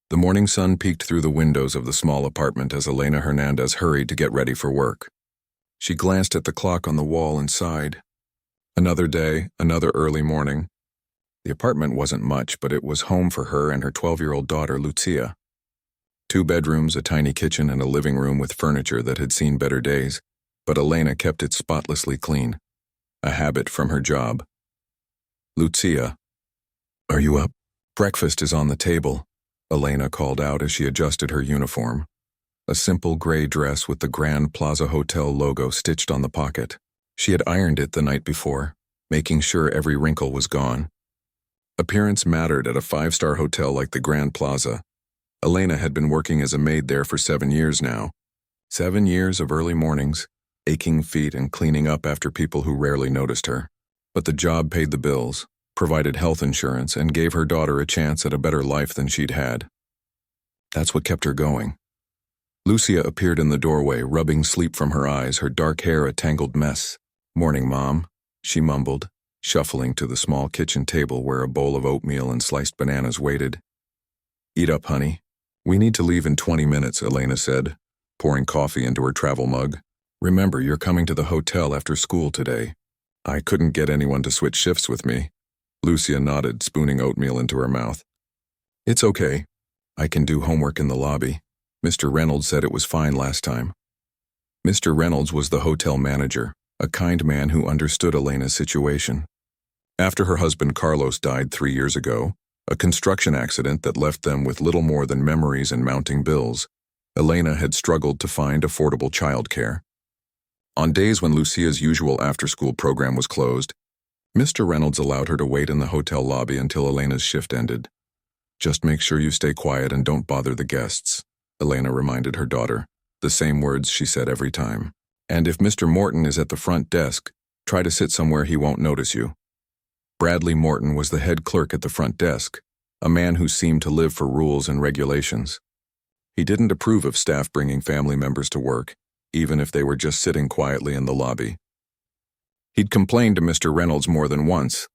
The morning sun peeked through the windows of the small apartment as Elena Hernandez hurried to get ready for work. She glanced at the clock on the wall and sighed. Another day, another early morning. The apartment wasn't much, but it was home for her and her 12-year-old daughter, Lucia. 2 bedrooms, a tiny kitchen, and a living room with furniture that had seen better days, but Elena kept it spotlessly clean. A habit from her job. "Lucia, are you up? Breakfast is on the table," Elena called out as she adjusted her uniform. A simple gray dress with the Grand Plaza Hotel logo stitched on the pocket. She had ironed it the night before, making sure every wrinkle was gone. Appearance mattered at a 5-star hotel like the Grand Plaza. Elena had been working as a maid there for 7 years now. 7 years of early mornings, aching feet, and cleaning up after people who rarely noticed her. But the job paid the bills, provided health insurance, and gave her daughter a chance at a better life than she'd had. That's what kept her going. Lucia appeared in the doorway, rubbing sleep from her eyes, her dark hair a tangled mess. "Morning, Mom," she mumbled, shuffling to the small kitchen table where a bowl of oatmeal and sliced bananas waited. "Eat up, honey. We need to leave in 20 minutes, Elena said, pouring coffee into her travel mug. "Remember, you're coming to the hotel after school today." "I couldn't get anyone to switch shifts with me." Lucia nodded, spooning oatmeal into her mouth. "It's okay. I can do homework in the lobby. Mr. Reynolds said it was fine last time." Mr. Reynolds was the hotel manager, a kind man who understood Elena's situation. After her husband Carlos died 3 years ago, a construction accident that left them with little more than memories and mounting bills, Elena had struggled to find affordable childcare. On days when Lucia's usual after-school program was closed, Mr. Reynolds allowed her to wait in the hotel lobby until Elena's shift ended. "Just make sure you stay quiet and don't bother the guests," Elena reminded her daughter, the same words she said every time. "And if Mr. Morton is at the front desk, try to sit somewhere he won't notice you." Bradley Morton was the head clerk at the front desk, a man who seemed to live for rules and regulations. He didn't approve of staff bringing family members to work, even if they were just sitting quietly in the lobby. He'd complained to Mr. Reynolds more than once,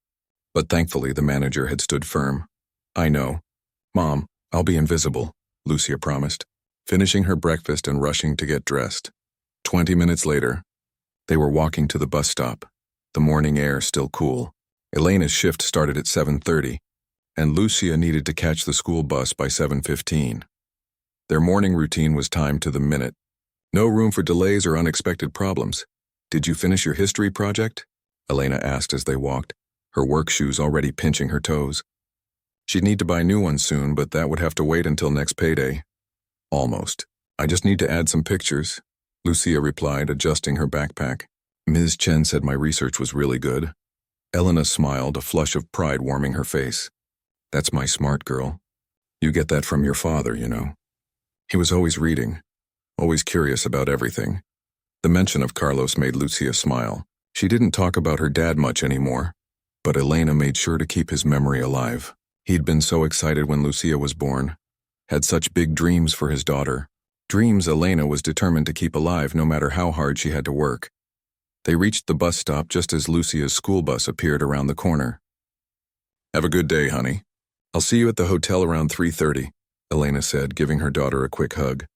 but thankfully the manager had stood firm. "I know. Mom, I'll be invisible," Lucia promised, finishing her breakfast and rushing to get dressed. 20 minutes later, they were walking to the bus stop, the morning air still cool. Elena's shift started at 7:30, and Lucia needed to catch the school bus by 7:15. Their morning routine was timed to the minute. No room for delays or unexpected problems. "Did you finish your history project?" Elena asked as they walked, her work shoes already pinching her toes. She'd need to buy new ones soon, but that would have to wait until next payday. "Almost. I just need to add some pictures," Lucia replied, adjusting her backpack. "Ms. Chen said my research was really good." Elena smiled, a flush of pride warming her face. "That's my smart girl. You get that from your father, you know. He was always reading, always curious about everything." The mention of Carlos made Lucia smile. She didn't talk about her dad much anymore, but Elena made sure to keep his memory alive. He'd been so excited when Lucia was born, had such big dreams for his daughter, dreams Elena was determined to keep alive no matter how hard she had to work. They reached the bus stop just as Lucia's school bus appeared around the corner. "Have a good day, honey. I'll see you at the hotel around 3:30, Elena said, giving her daughter a quick hug.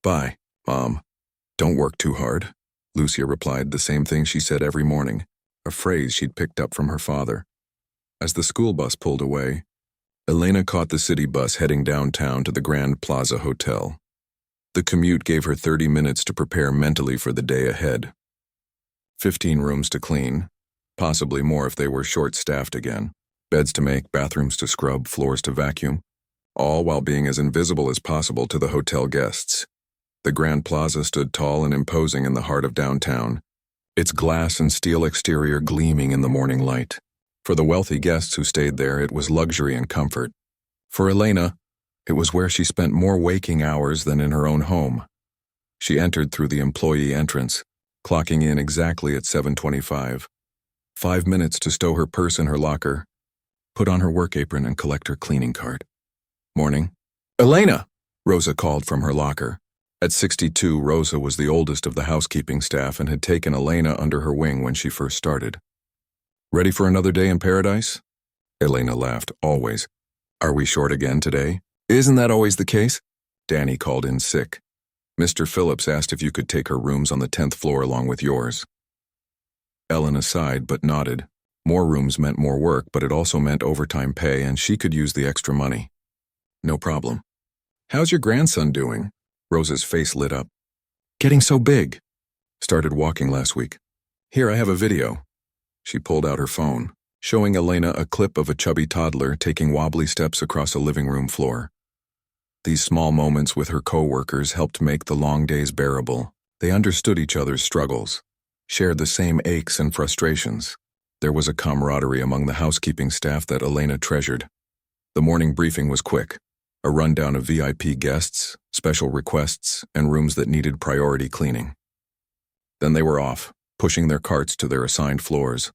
"Bye, Mom. Don't work too hard," Lucia replied, the same thing she said every morning, a phrase she'd picked up from her father. As the school bus pulled away, Elena caught the city bus heading downtown to the Grand Plaza Hotel. The commute gave her 30 minutes to prepare mentally for the day ahead. 15 rooms to clean, possibly more if they were short-staffed again, beds to make, bathrooms to scrub, floors to vacuum, all while being as invisible as possible to the hotel guests. The Grand Plaza stood tall and imposing in the heart of downtown, its glass and steel exterior gleaming in the morning light. For the wealthy guests who stayed there, it was luxury and comfort. For Elena, it was where she spent more waking hours than in her own home. She entered through the employee entrance, clocking in exactly at 7:25. 5 minutes to stow her purse in her locker, put on her work apron, and collect her cleaning cart. "Morning." "Elena!" Rosa called from her locker. At 62, Rosa was the oldest of the housekeeping staff and had taken Elena under her wing when she first started. "Ready for another day in paradise?" Elena laughed, always. "Are we short again today?" Isn't that always the case? Danny called in sick. Mr. Phillips asked if you could take her rooms on the 10th floor along with yours. Ellen sighed but nodded. More rooms meant more work, but it also meant overtime pay, and she could use the extra money. No problem. How's your grandson doing? Rosa's face lit up. Getting so big. Started walking last week. Here, I have a video. She pulled out her phone, showing Elena a clip of a chubby toddler taking wobbly steps across a living room floor. These small moments with her co-workers helped make the long days bearable. They understood each other's struggles, shared the same aches and frustrations. There was a camaraderie among the housekeeping staff that Elena treasured. The morning briefing was quick, a rundown of VIP guests, special requests, and rooms that needed priority cleaning. Then they were off, pushing their carts to their assigned floors.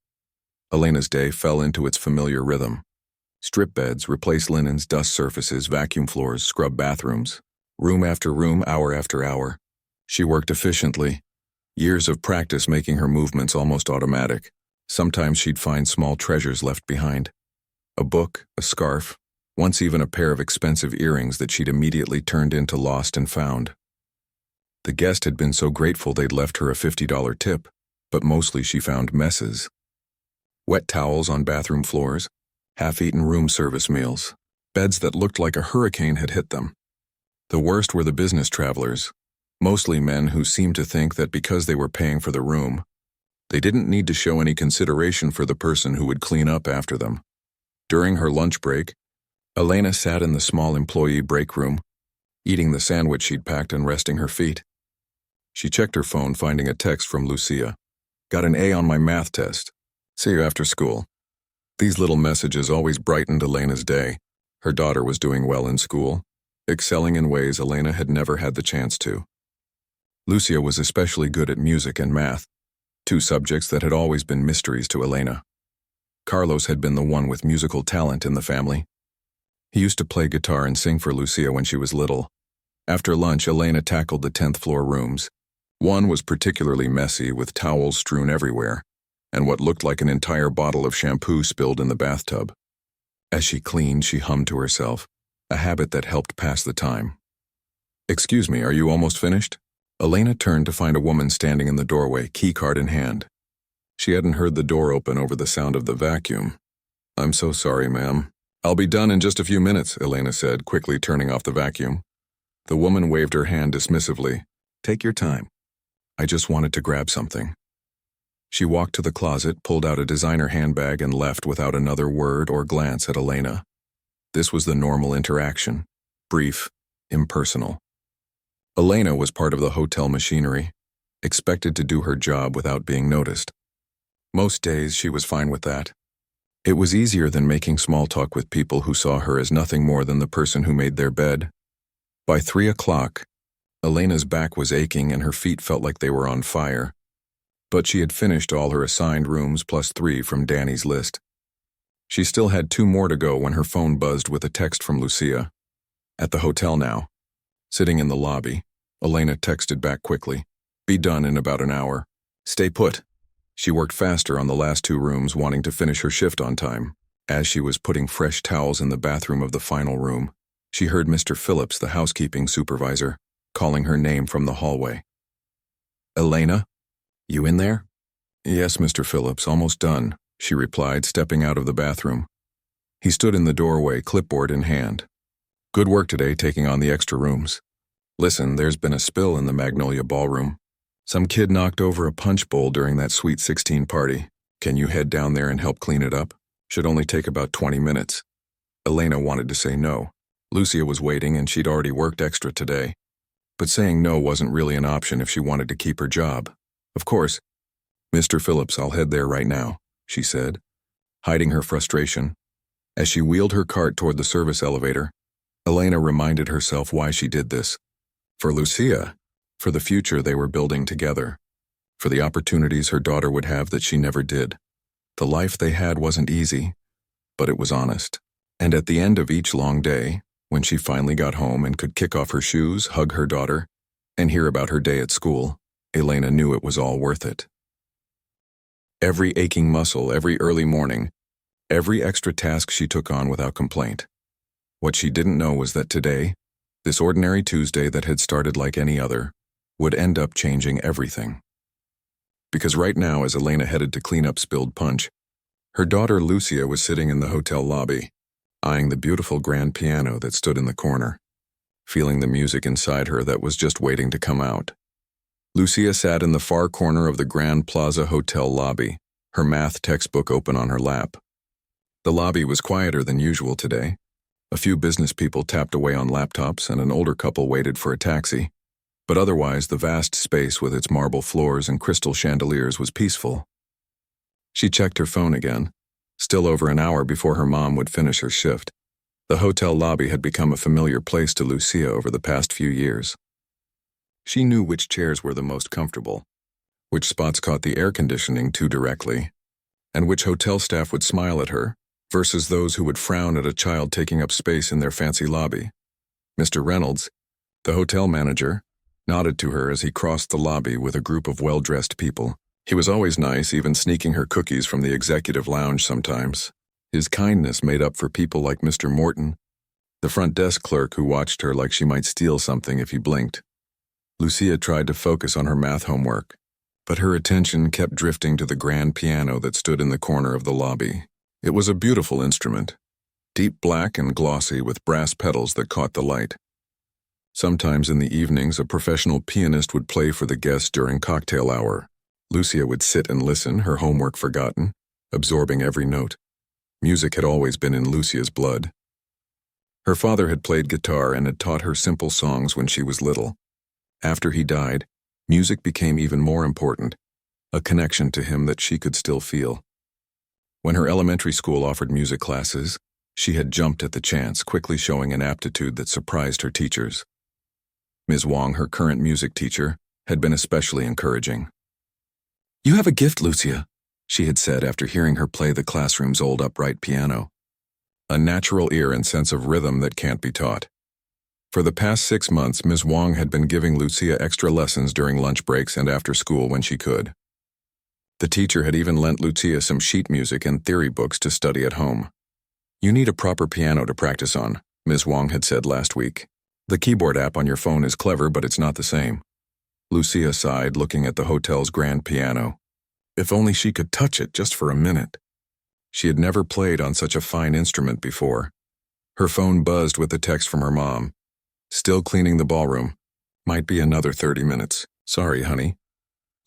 Elena's day fell into its familiar rhythm. Strip beds, replace linens, dust surfaces, vacuum floors, scrub bathrooms. Room after room, hour after hour. She worked efficiently, years of practice making her movements almost automatic. Sometimes she'd find small treasures left behind. A book, a scarf, once even a pair of expensive earrings that she'd immediately turned into lost and found. The guest had been so grateful they'd left her a $50 tip, but mostly she found messes. Wet towels on bathroom floors, half-eaten room service meals, beds that looked like a hurricane had hit them. The worst were the business travelers, mostly men who seemed to think that because they were paying for the room, they didn't need to show any consideration for the person who would clean up after them. During her lunch break, Elena sat in the small employee break room, eating the sandwich she'd packed and resting her feet. She checked her phone, finding a text from Lucia. Got an A on my math test. See you after school. These little messages always brightened Elena's day. Her daughter was doing well in school, excelling in ways Elena had never had the chance to. Lucia was especially good at music and math, two subjects that had always been mysteries to Elena. Carlos had been the one with musical talent in the family. He used to play guitar and sing for Lucia when she was little. After lunch, Elena tackled the 10th floor rooms. One was particularly messy, with towels strewn everywhere, and what looked like an entire bottle of shampoo spilled in the bathtub. As she cleaned, she hummed to herself, a habit that helped pass the time. Excuse me, are you almost finished? Elena turned to find a woman standing in the doorway, keycard in hand. She hadn't heard the door open over the sound of the vacuum. I'm so sorry, ma'am. I'll be done in just a few minutes, Elena said, quickly turning off the vacuum. The woman waved her hand dismissively. Take your time. I just wanted to grab something. She walked to the closet, pulled out a designer handbag, and left without another word or glance at Elena. This was the normal interaction, brief, impersonal. Elena was part of the hotel machinery, expected to do her job without being noticed. Most days she was fine with that. It was easier than making small talk with people who saw her as nothing more than the person who made their bed. By 3 o'clock, Elena's back was aching and her feet felt like they were on fire. But she had finished all her assigned rooms plus 3 from Danny's list. She still had 2 more to go when her phone buzzed with a text from Lucia. At the hotel now. Sitting in the lobby, Elena texted back quickly. Be done in about an hour. Stay put. She worked faster on the last 2 rooms, wanting to finish her shift on time. As she was putting fresh towels in the bathroom of the final room, she heard Mr. Phillips, the housekeeping supervisor, calling her name from the hallway. Elena? You in there? Yes, Mr. Phillips, almost done, she replied, stepping out of the bathroom. He stood in the doorway, clipboard in hand. Good work today, taking on the extra rooms. Listen, there's been a spill in the Magnolia Ballroom. Some kid knocked over a punch bowl during that Sweet 16 party. Can you head down there and help clean it up? Should only take about 20 minutes. Elena wanted to say no. Lucia was waiting and she'd already worked extra today. But saying no wasn't really an option if she wanted to keep her job. Of course. Mr. Phillips, I'll head there right now, she said, hiding her frustration. As she wheeled her cart toward the service elevator, Elena reminded herself why she did this. For Lucia, for the future they were building together, for the opportunities her daughter would have that she never did. The life they had wasn't easy, but it was honest. And at the end of each long day, when she finally got home and could kick off her shoes, hug her daughter, and hear about her day at school, Elena knew it was all worth it. Every aching muscle, every early morning, every extra task she took on without complaint. What she didn't know was that today, this ordinary Tuesday that had started like any other, would end up changing everything. Because right now, as Elena headed to clean up spilled punch, her daughter Lucia was sitting in the hotel lobby, eyeing the beautiful grand piano that stood in the corner, feeling the music inside her that was just waiting to come out. Lucia sat in the far corner of the Grand Plaza Hotel lobby, her math textbook open on her lap. The lobby was quieter than usual today. A few business people tapped away on laptops and an older couple waited for a taxi. But otherwise, the vast space with its marble floors and crystal chandeliers was peaceful. She checked her phone again, still over an hour before her mom would finish her shift. The hotel lobby had become a familiar place to Lucia over the past few years. She knew which chairs were the most comfortable, which spots caught the air conditioning too directly, and which hotel staff would smile at her versus those who would frown at a child taking up space in their fancy lobby. Mr. Reynolds, the hotel manager, nodded to her as he crossed the lobby with a group of well-dressed people. He was always nice, even sneaking her cookies from the executive lounge sometimes. His kindness made up for people like Mr. Morton, the front desk clerk who watched her like she might steal something if he blinked. Lucia tried to focus on her math homework, but her attention kept drifting to the grand piano that stood in the corner of the lobby. It was a beautiful instrument, deep black and glossy with brass pedals that caught the light. Sometimes in the evenings, a professional pianist would play for the guests during cocktail hour. Lucia would sit and listen, her homework forgotten, absorbing every note. Music had always been in Lucia's blood. Her father had played guitar and had taught her simple songs when she was little. After he died, music became even more important, a connection to him that she could still feel. When her elementary school offered music classes, she had jumped at the chance, quickly showing an aptitude that surprised her teachers. Ms. Wong, her current music teacher, had been especially encouraging. "You have a gift, Lucia," she had said after hearing her play the classroom's old upright piano. A natural ear and sense of rhythm that can't be taught. For the past 6 months, Ms. Wong had been giving Lucia extra lessons during lunch breaks and after school when she could. The teacher had even lent Lucia some sheet music and theory books to study at home. "You need a proper piano to practice on," Ms. Wong had said last week. "The keyboard app on your phone is clever, but it's not the same." Lucia sighed, looking at the hotel's grand piano. If only she could touch it just for a minute. She had never played on such a fine instrument before. Her phone buzzed with a text from her mom. "Still cleaning the ballroom. Might be another 30 minutes. Sorry, honey."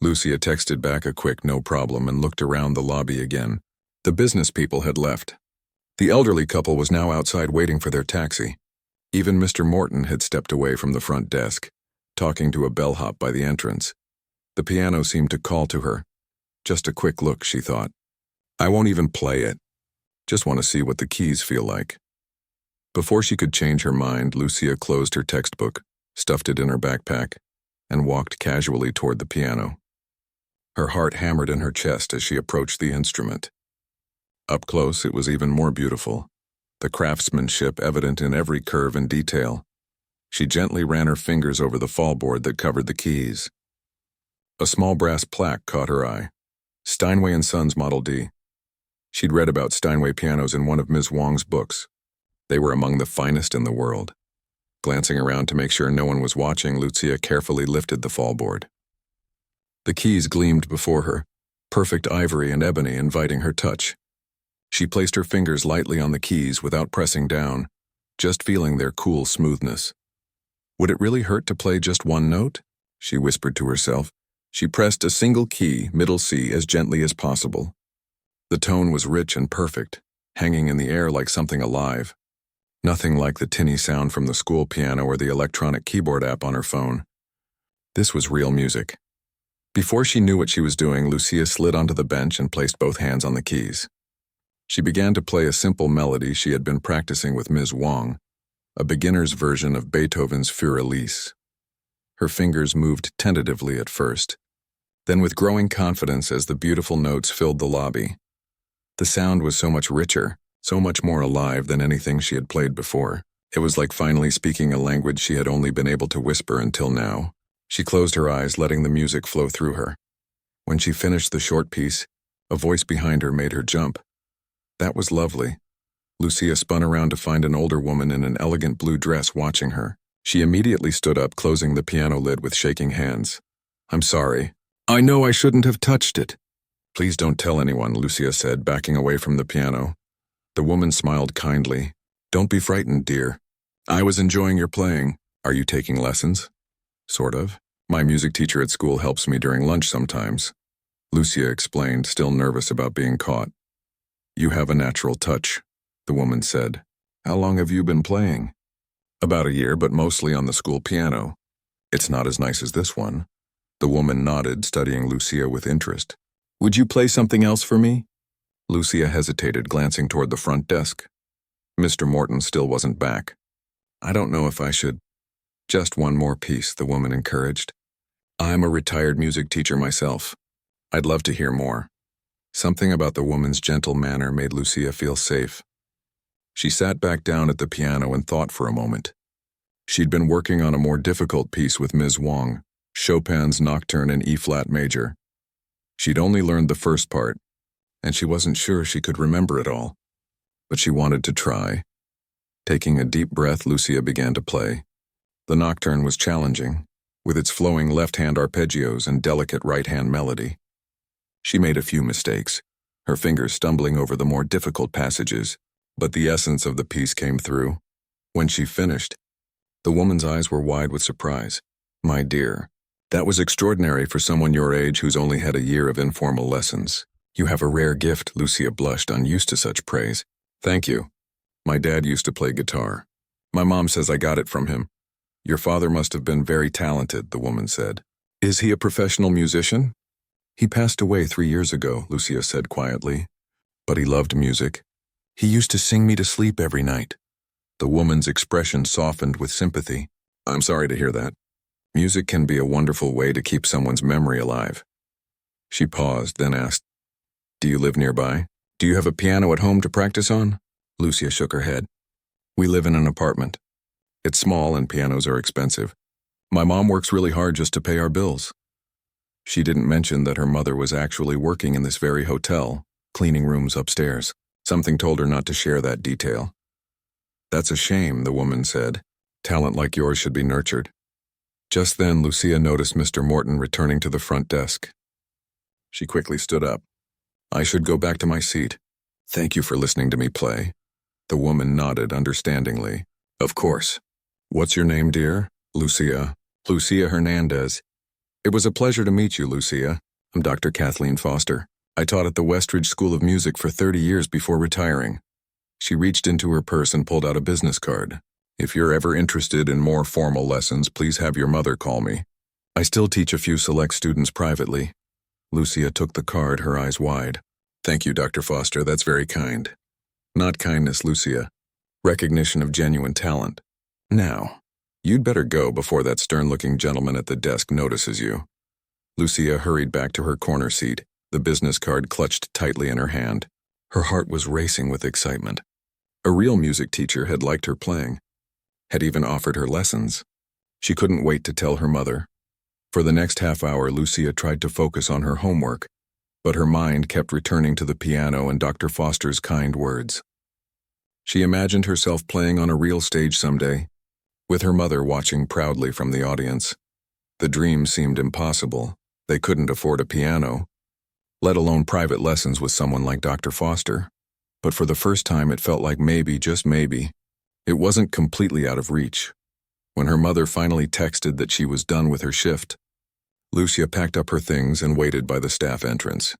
Lucia texted back a quick no problem and looked around the lobby again. The business people had left. The elderly couple was now outside waiting for their taxi. Even Mr. Morton had stepped away from the front desk, talking to a bellhop by the entrance. The piano seemed to call to her. Just a quick look, she thought. "I won't even play it. Just want to see what the keys feel like." Before she could change her mind, Lucia closed her textbook, stuffed it in her backpack, and walked casually toward the piano. Her heart hammered in her chest as she approached the instrument. Up close, it was even more beautiful, the craftsmanship evident in every curve and detail. She gently ran her fingers over the fallboard that covered the keys. A small brass plaque caught her eye. Steinway & Sons Model D. She'd read about Steinway pianos in one of Ms. Wong's books. They were among the finest in the world. Glancing around to make sure no one was watching, Lucia carefully lifted the fallboard. The keys gleamed before her, perfect ivory and ebony inviting her touch. She placed her fingers lightly on the keys without pressing down, just feeling their cool smoothness. Would it really hurt to play just one note? She whispered to herself. She pressed a single key, middle C, as gently as possible. The tone was rich and perfect, hanging in the air like something alive. Nothing like the tinny sound from the school piano or the electronic keyboard app on her phone. This was real music. Before she knew what she was doing, Lucia slid onto the bench and placed both hands on the keys. She began to play a simple melody she had been practicing with Ms. Wong, a beginner's version of Beethoven's Für Elise. Her fingers moved tentatively at first, then with growing confidence as the beautiful notes filled the lobby. The sound was so much richer, so much more alive than anything she had played before. It was like finally speaking a language she had only been able to whisper until now. She closed her eyes, letting the music flow through her. When she finished the short piece, a voice behind her made her jump. That was lovely. Lucia spun around to find an older woman in an elegant blue dress watching her. She immediately stood up, closing the piano lid with shaking hands. "I'm sorry. I know I shouldn't have touched it." "Please don't tell anyone," Lucia said, backing away from the piano. The woman smiled kindly. "Don't be frightened, dear. I was enjoying your playing. Are you taking lessons?" "Sort of. My music teacher at school helps me during lunch sometimes," Lucia explained, still nervous about being caught. "You have a natural touch," the woman said. "How long have you been playing?" "About a year, but mostly on the school piano. It's not as nice as this one." The woman nodded, studying Lucia with interest. "Would you play something else for me?" Lucia hesitated, glancing toward the front desk. Mr. Morton still wasn't back. "I don't know if I should." "Just one more piece," the woman encouraged. "I'm a retired music teacher myself. I'd love to hear more." Something about the woman's gentle manner made Lucia feel safe. She sat back down at the piano and thought for a moment. She'd been working on a more difficult piece with Ms. Wong, Chopin's Nocturne in E-flat major. She'd only learned the first part, and she wasn't sure she could remember it all. But she wanted to try. Taking a deep breath, Lucia began to play. The Nocturne was challenging, with its flowing left-hand arpeggios and delicate right-hand melody. She made a few mistakes, her fingers stumbling over the more difficult passages, but the essence of the piece came through. When she finished, the woman's eyes were wide with surprise. "My dear, that was extraordinary for someone your age who's only had a year of informal lessons. You have a rare gift," Lucia blushed, unused to such praise. "Thank you. My dad used to play guitar. My mom says I got it from him." "Your father must have been very talented," the woman said. "Is he a professional musician?" "He passed away 3 years ago," Lucia said quietly. "But he loved music. He used to sing me to sleep every night." The woman's expression softened with sympathy. "I'm sorry to hear that. Music can be a wonderful way to keep someone's memory alive." She paused, then asked, "Do you live nearby? Do you have a piano at home to practice on?" Lucia shook her head. "We live in an apartment. It's small and pianos are expensive. My mom works really hard just to pay our bills." She didn't mention that her mother was actually working in this very hotel, cleaning rooms upstairs. Something told her not to share that detail. "That's a shame," the woman said. "Talent like yours should be nurtured." Just then, Lucia noticed Mr. Morton returning to the front desk. She quickly stood up. "I should go back to my seat. Thank you for listening to me play." The woman nodded understandingly. "Of course. What's your name, dear?" "Lucia. Lucia Hernandez." "It was a pleasure to meet you, Lucia. I'm Dr. Kathleen Foster. I taught at the Westridge School of Music for 30 years before retiring." She reached into her purse and pulled out a business card. "If you're ever interested in more formal lessons, please have your mother call me. I still teach a few select students privately." Lucia took the card, her eyes wide. "Thank you, Dr. Foster, that's very kind." "Not kindness, Lucia. Recognition of genuine talent. Now, you'd better go before that stern-looking gentleman at the desk notices you." Lucia hurried back to her corner seat, the business card clutched tightly in her hand. Her heart was racing with excitement. A real music teacher had liked her playing, had even offered her lessons. She couldn't wait to tell her mother. For the next half hour, Lucia tried to focus on her homework, but her mind kept returning to the piano and Dr. Foster's kind words. She imagined herself playing on a real stage someday, with her mother watching proudly from the audience. The dream seemed impossible. They couldn't afford a piano, let alone private lessons with someone like Dr. Foster. But for the first time, it felt like maybe, just maybe, it wasn't completely out of reach. When her mother finally texted that she was done with her shift, Lucia packed up her things and waited by the staff entrance.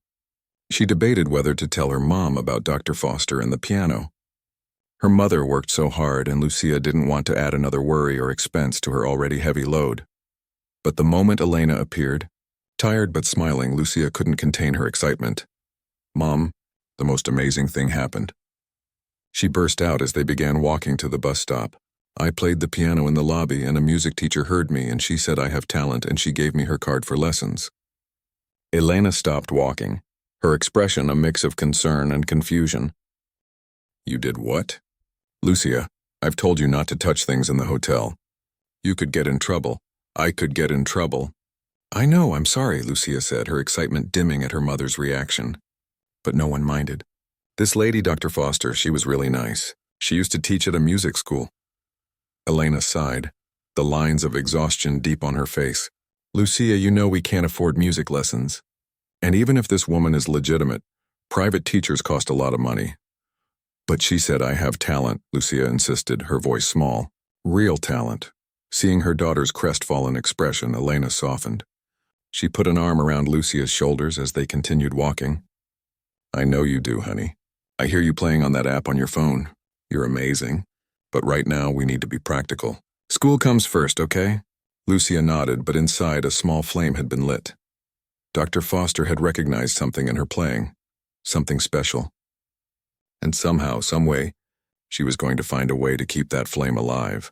She debated whether to tell her mom about Dr. Foster and the piano. Her mother worked so hard, and Lucia didn't want to add another worry or expense to her already heavy load. But the moment Elena appeared, tired but smiling, Lucia couldn't contain her excitement. "Mom, the most amazing thing happened." She burst out as they began walking to the bus stop. "I played the piano in the lobby, and a music teacher heard me, and she said I have talent, and she gave me her card for lessons." Elena stopped walking, her expression a mix of concern and confusion. "You did what?" "Lucia, I've told you not to touch things in the hotel. You could get in trouble. I could get in trouble." "I know, I'm sorry," Lucia said, her excitement dimming at her mother's reaction. But no one minded. This lady, Dr. Foster, she was really nice. She used to teach at a music school. Elena sighed, the lines of exhaustion deep on her face. Lucia, you know we can't afford music lessons. And even if this woman is legitimate, private teachers cost a lot of money. But she said I have talent, Lucia insisted, her voice small. Real talent. Seeing her daughter's crestfallen expression, Elena softened. She put an arm around Lucia's shoulders as they continued walking. I know you do, honey. I hear you playing on that app on your phone. You're amazing. But right now we need to be practical. School comes first, okay? Lucia nodded, but inside a small flame had been lit. Dr. Foster had recognized something in her playing. Something special. And somehow, someway, she was going to find a way to keep that flame alive.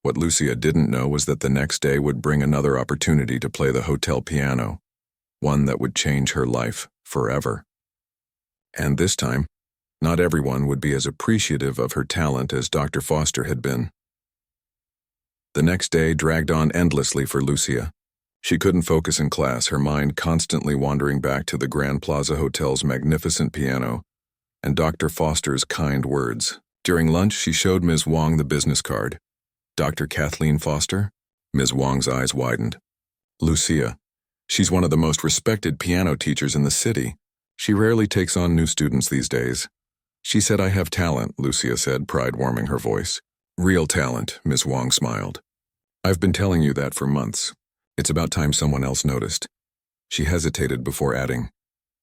What Lucia didn't know was that the next day would bring another opportunity to play the hotel piano, one that would change her life forever. And this time, not everyone would be as appreciative of her talent as Dr. Foster had been. The next day dragged on endlessly for Lucia. She couldn't focus in class, her mind constantly wandering back to the Grand Plaza Hotel's magnificent piano and Dr. Foster's kind words. During lunch, she showed Ms. Wong the business card. Dr. Kathleen Foster? Ms. Wong's eyes widened. Lucia. She's one of the most respected piano teachers in the city. She rarely takes on new students these days. She said I have talent, Lucia said, pride warming her voice. Real talent, Ms. Wong smiled. I've been telling you that for months. It's about time someone else noticed. She hesitated before adding,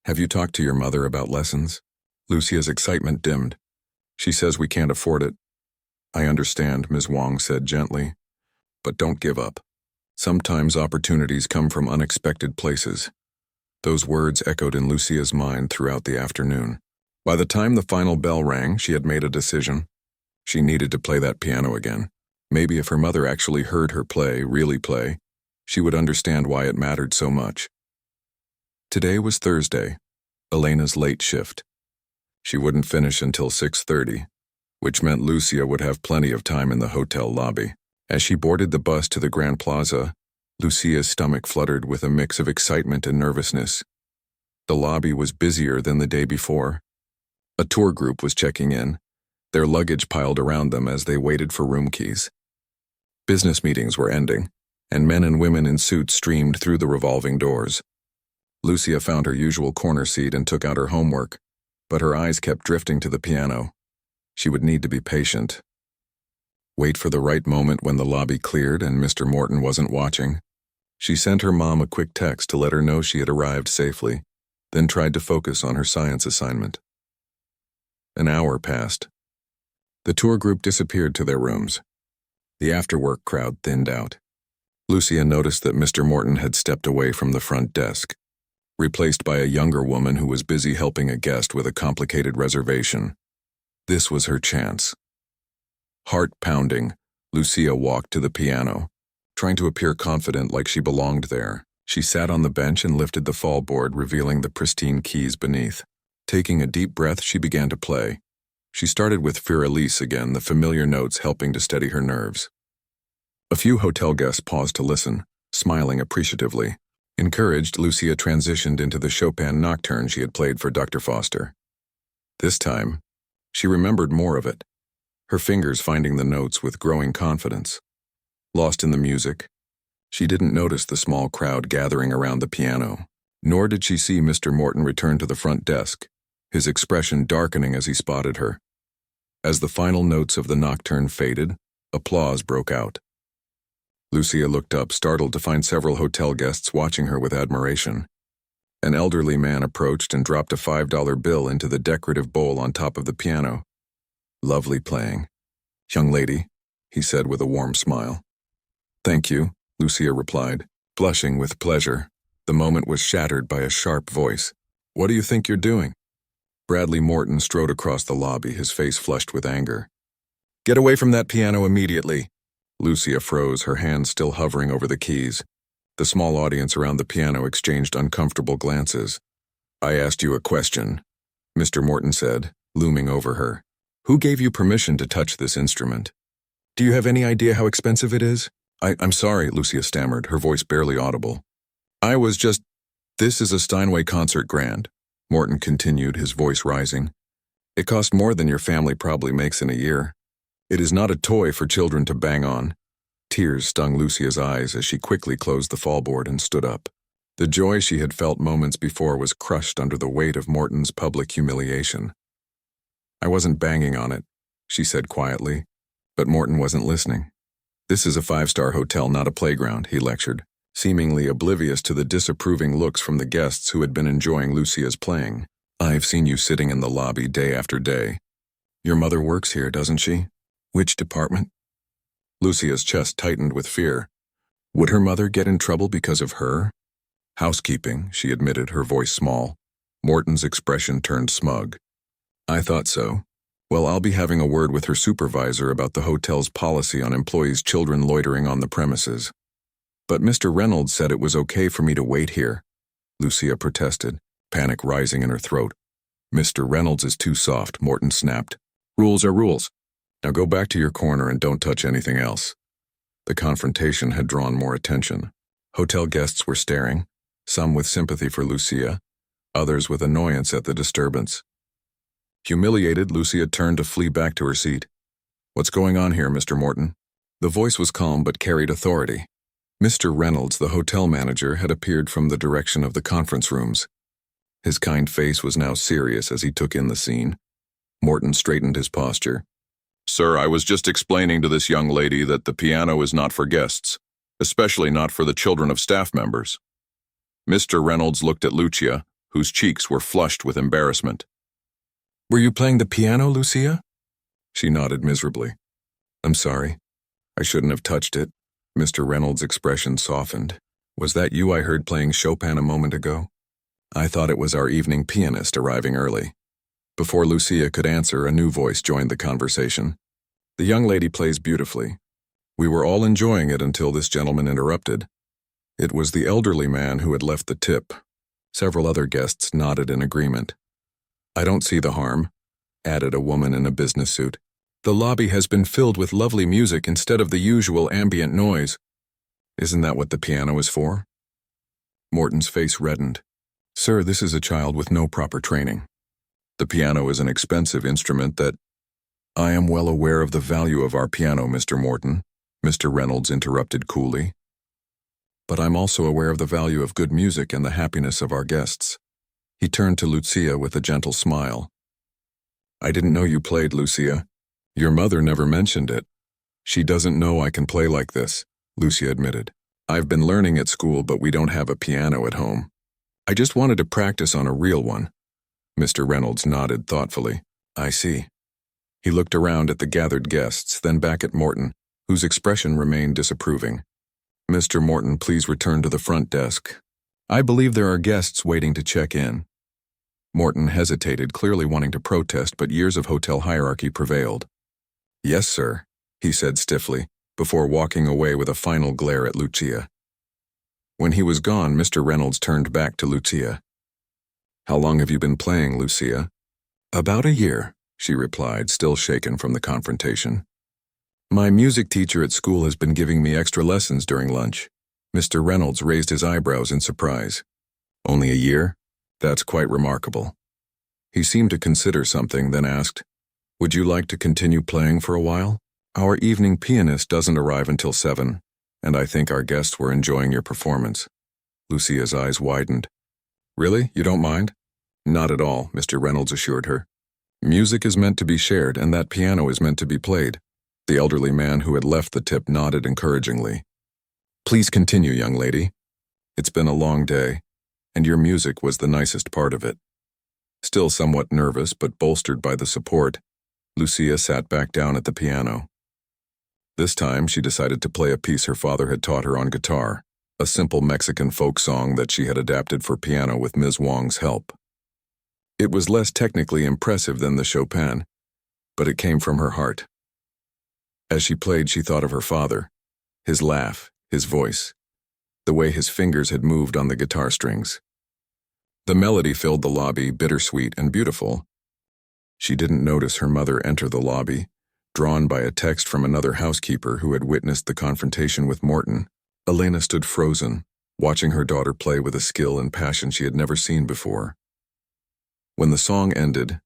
have you talked to your mother about lessons? Lucia's excitement dimmed. She says we can't afford it. I understand, Ms. Wong said gently. But don't give up. Sometimes opportunities come from unexpected places. Those words echoed in Lucia's mind throughout the afternoon. By the time the final bell rang, she had made a decision. She needed to play that piano again. Maybe if her mother actually heard her play, really play, she would understand why it mattered so much. Today was Thursday, Elena's late shift. She wouldn't finish until 6:30, which meant Lucia would have plenty of time in the hotel lobby. As she boarded the bus to the Grand Plaza, Lucia's stomach fluttered with a mix of excitement and nervousness. The lobby was busier than the day before. A tour group was checking in, their luggage piled around them as they waited for room keys. Business meetings were ending, and men and women in suits streamed through the revolving doors. Lucia found her usual corner seat and took out her homework, but her eyes kept drifting to the piano. She would need to be patient. Wait for the right moment when the lobby cleared and Mr. Morton wasn't watching. She sent her mom a quick text to let her know she had arrived safely, then tried to focus on her science assignment. An hour passed. The tour group disappeared to their rooms. The after-work crowd thinned out. Lucia noticed that Mr. Morton had stepped away from the front desk, replaced by a younger woman who was busy helping a guest with a complicated reservation. This was her chance. Heart pounding, Lucia walked to the piano, trying to appear confident like she belonged there. She sat on the bench and lifted the fallboard, revealing the pristine keys beneath. Taking a deep breath, she began to play. She started with Fur Elise again, the familiar notes helping to steady her nerves. A few hotel guests paused to listen, smiling appreciatively. Encouraged, Lucia transitioned into the Chopin nocturne she had played for Dr. Foster. This time, she remembered more of it, her fingers finding the notes with growing confidence. Lost in the music, she didn't notice the small crowd gathering around the piano, nor did she see Mr. Morton return to the front desk, his expression darkening as he spotted her. As the final notes of the nocturne faded, applause broke out. Lucia looked up, startled to find several hotel guests watching her with admiration. An elderly man approached and dropped a $5 bill into the decorative bowl on top of the piano. Lovely playing. Young lady, he said with a warm smile. Thank you, Lucia replied, blushing with pleasure. The moment was shattered by a sharp voice. What do you think you're doing? Bradley Morton strode across the lobby, his face flushed with anger. Get away from that piano immediately. Lucia froze, her hands still hovering over the keys. The small audience around the piano exchanged uncomfortable glances. I asked you a question, Mr. Morton said, looming over her. Who gave you permission to touch this instrument? Do you have any idea how expensive it is? I'm sorry, Lucia stammered, her voice barely audible. This is a Steinway concert grand, Morton continued, his voice rising. It cost more than your family probably makes in a year. It is not a toy for children to bang on. Tears stung Lucia's eyes as she quickly closed the fallboard and stood up. The joy she had felt moments before was crushed under the weight of Morton's public humiliation. I wasn't banging on it, she said quietly, but Morton wasn't listening. This is a 5-star hotel, not a playground, he lectured, seemingly oblivious to the disapproving looks from the guests who had been enjoying Lucia's playing. I've seen you sitting in the lobby day after day. Your mother works here, doesn't she? Which department? Lucia's chest tightened with fear. Would her mother get in trouble because of her? Housekeeping, she admitted, her voice small. Morton's expression turned smug. I thought so. Well, I'll be having a word with her supervisor about the hotel's policy on employees' children loitering on the premises. But Mr. Reynolds said it was okay for me to wait here, Lucia protested, panic rising in her throat. Mr. Reynolds is too soft, Morton snapped. Rules are rules. Now go back to your corner and don't touch anything else. The confrontation had drawn more attention. Hotel guests were staring, some with sympathy for Lucia, others with annoyance at the disturbance. Humiliated, Lucia turned to flee back to her seat. What's going on here, Mr. Morton? The voice was calm but carried authority. Mr. Reynolds, the hotel manager, had appeared from the direction of the conference rooms. His kind face was now serious as he took in the scene. Morton straightened his posture. Sir, I was just explaining to this young lady that the piano is not for guests, especially not for the children of staff members. Mr. Reynolds looked at Lucia, whose cheeks were flushed with embarrassment. Were you playing the piano, Lucia? She nodded miserably. I'm sorry. I shouldn't have touched it. Mr. Reynolds' expression softened. Was that you I heard playing Chopin a moment ago? I thought it was our evening pianist arriving early. Before Lucia could answer, a new voice joined the conversation. The young lady plays beautifully. We were all enjoying it until this gentleman interrupted. It was the elderly man who had left the tip. Several other guests nodded in agreement. I don't see the harm, added a woman in a business suit. The lobby has been filled with lovely music instead of the usual ambient noise. Isn't that what the piano is for? Morton's face reddened. Sir, this is a child with no proper training. The piano is an expensive instrument that... I am well aware of the value of our piano, Mr. Morton, Mr. Reynolds interrupted coolly. But I'm also aware of the value of good music and the happiness of our guests. He turned to Lucia with a gentle smile. I didn't know you played, Lucia. Your mother never mentioned it. She doesn't know I can play like this, Lucia admitted. I've been learning at school, but we don't have a piano at home. I just wanted to practice on a real one. Mr. Reynolds nodded thoughtfully. I see. He looked around at the gathered guests, then back at Morton, whose expression remained disapproving. Mr. Morton, please return to the front desk. I believe there are guests waiting to check in. Morton hesitated, clearly wanting to protest, but years of hotel hierarchy prevailed. Yes, sir, he said stiffly, before walking away with a final glare at Lucia. When he was gone, Mr. Reynolds turned back to Lucia. How long have you been playing, Lucia? About a year, she replied, still shaken from the confrontation. My music teacher at school has been giving me extra lessons during lunch. Mr. Reynolds raised his eyebrows in surprise. Only a year? That's quite remarkable. He seemed to consider something, then asked, Would you like to continue playing for a while? Our evening pianist doesn't arrive until 7, and I think our guests were enjoying your performance. Lucia's eyes widened. Really? You don't mind? Not at all, Mr. Reynolds assured her. Music is meant to be shared, and that piano is meant to be played. The elderly man who had left the tip nodded encouragingly. Please continue, young lady. It's been a long day, and your music was the nicest part of it. Still somewhat nervous, but bolstered by the support, Lucia sat back down at the piano. This time, she decided to play a piece her father had taught her on guitar, a simple Mexican folk song that she had adapted for piano with Ms. Wong's help. It was less technically impressive than the Chopin, but it came from her heart. As she played, she thought of her father, his laugh, his voice, the way his fingers had moved on the guitar strings. The melody filled the lobby, bittersweet and beautiful. She didn't notice her mother enter the lobby, drawn by a text from another housekeeper who had witnessed the confrontation with Morton. Elena stood frozen, watching her daughter play with a skill and passion she had never seen before. When the song ended,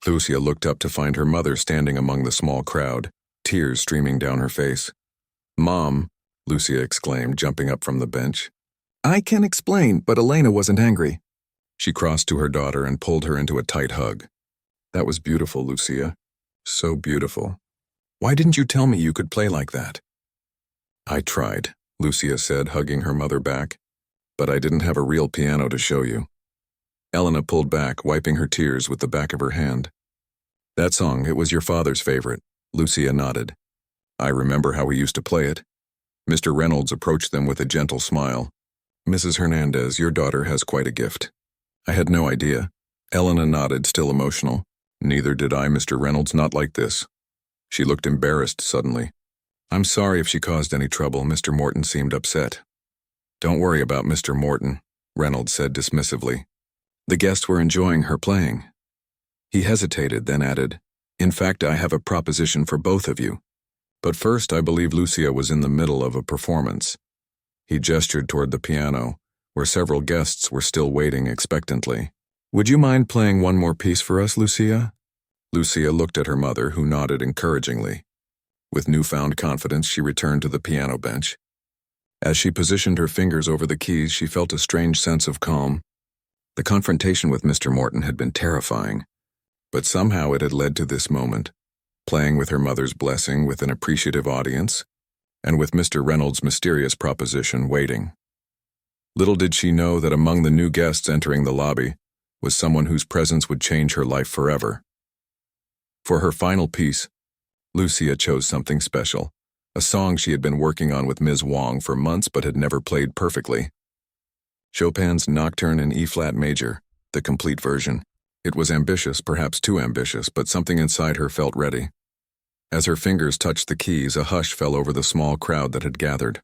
Lucia looked up to find her mother standing among the small crowd, tears streaming down her face. "Mom," Lucia exclaimed, jumping up from the bench. "I can explain, but Elena wasn't angry." She crossed to her daughter and pulled her into a tight hug. "That was beautiful, Lucia. So beautiful. Why didn't you tell me you could play like that?" "I tried," Lucia said, hugging her mother back. "But I didn't have a real piano to show you." Elena pulled back, wiping her tears with the back of her hand. "That song, it was your father's favorite." Lucia nodded. "I remember how he used to play it." Mr. Reynolds approached them with a gentle smile. "Mrs. Hernandez, your daughter has quite a gift." "I had no idea." Elena nodded, still emotional. "Neither did I, Mr. Reynolds, not like this." She looked embarrassed suddenly. "I'm sorry if she caused any trouble." Mr. Morton seemed upset. "Don't worry about Mr. Morton," Reynolds said dismissively. "The guests were enjoying her playing." He hesitated, then added, "In fact, I have a proposition for both of you. But first, I believe Lucia was in the middle of a performance." He gestured toward the piano, where several guests were still waiting expectantly. "Would you mind playing one more piece for us, Lucia?" Lucia looked at her mother, who nodded encouragingly. With newfound confidence, she returned to the piano bench. As she positioned her fingers over the keys, she felt a strange sense of calm. The confrontation with Mr. Morton had been terrifying, but somehow it had led to this moment, playing with her mother's blessing with an appreciative audience, and with Mr. Reynolds' mysterious proposition waiting. Little did she know that among the new guests entering the lobby was someone whose presence would change her life forever. For her final piece, Lucia chose something special, a song she had been working on with Ms. Wong for months but had never played perfectly. Chopin's Nocturne in E-flat major, the complete version. It was ambitious, perhaps too ambitious, but something inside her felt ready. As her fingers touched the keys, a hush fell over the small crowd that had gathered.